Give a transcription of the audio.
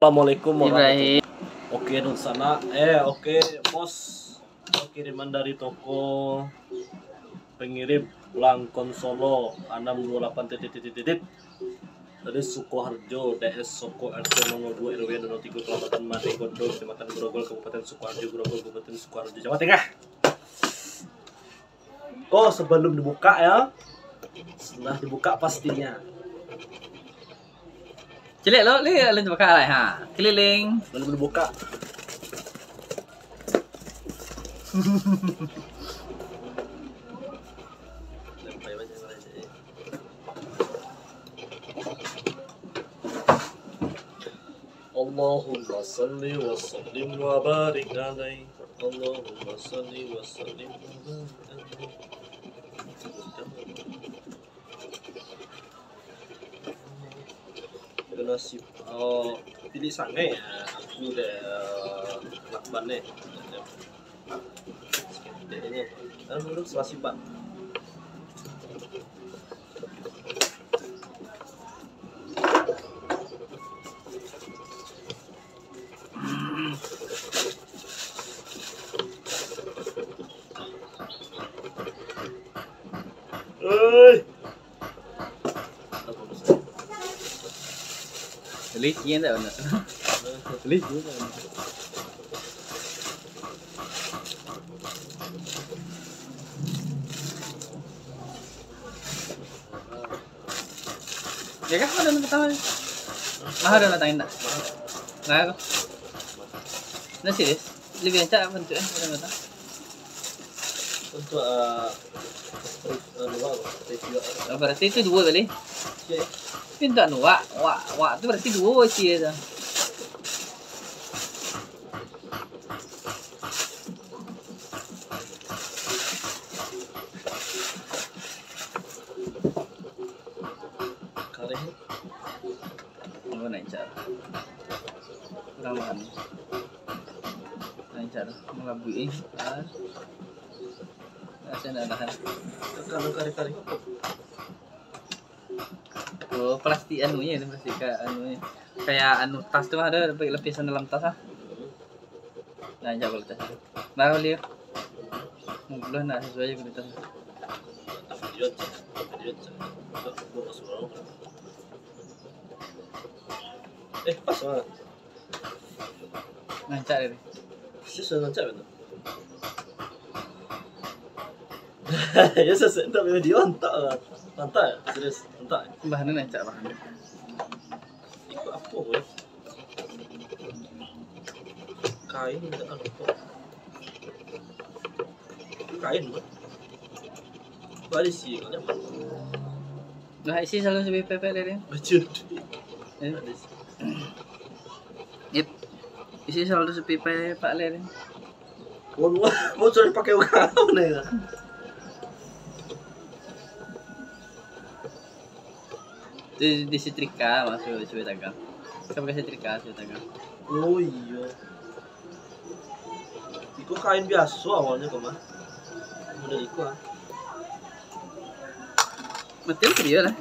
Assalamualaikum Ibrahim. Oke dong sana. Oke bos. Kiriman dari toko pengirim Langkon Solo 628 titik. Dari Sukoharjo, DS Soko RT 02 RW 03 Kecamatan Matigondo, Kecamatan Grogol, Kabupaten Sukoharjo, Grogol, Kabupaten Sukoharjo, Jawa Tengah. Oh, sebelum dibuka ya. Setelah dibuka pastinya. Cilik lo, lihat lu buka lah ha. Keliling. Sebelum dibuka. Allahumma salli wa sallim wa barik alaihi. Allahumma salli wa sallim wa barik alaihi. Nasib pilih sangai ya, aku udah lakban nih. Ini menurut selasi pak. Licin tak benar. Licin tak benar. Ya kan ada yang pertama. Ada datangin tak? Nah aku. Nah serius. Lebih encak bentuknya ada datang. Untuk Berarti itu dua kali. Pintu anu wak itu berarti dua sih ya. Kareng. Oh lancar. Kurang lancar melabui. Saya nak tahan. Kalau kari-kari Oh, plastik anunya itu plastik anunya. Kayak anu tas tuh ada lapisan dalam tas ah. Nah, jangan boleh tas. Baru lihat. Mungkin nak sesuai dengan tas. Pas banget. Lancar ini. Susah lancar betul. Ya saya tak boleh diontak lah. Lantai, serius, lantai. Bahannya lancar bahannya. Ikut apa boleh? Kain tak ada apa. Kain boleh. Balik sih, kan apa? Nah, isi selalu sebiji pepek dia. Bacun. Yep. Isi selalu sebiji pepek dia. Mau cari pakai ukang nih. Di setrika masuk sebagai dagang. Kita pakai setrika sebagai dagang. Oh iya. Iku kain biasa awalnya kemana? Model iku ah. Betul dia lah.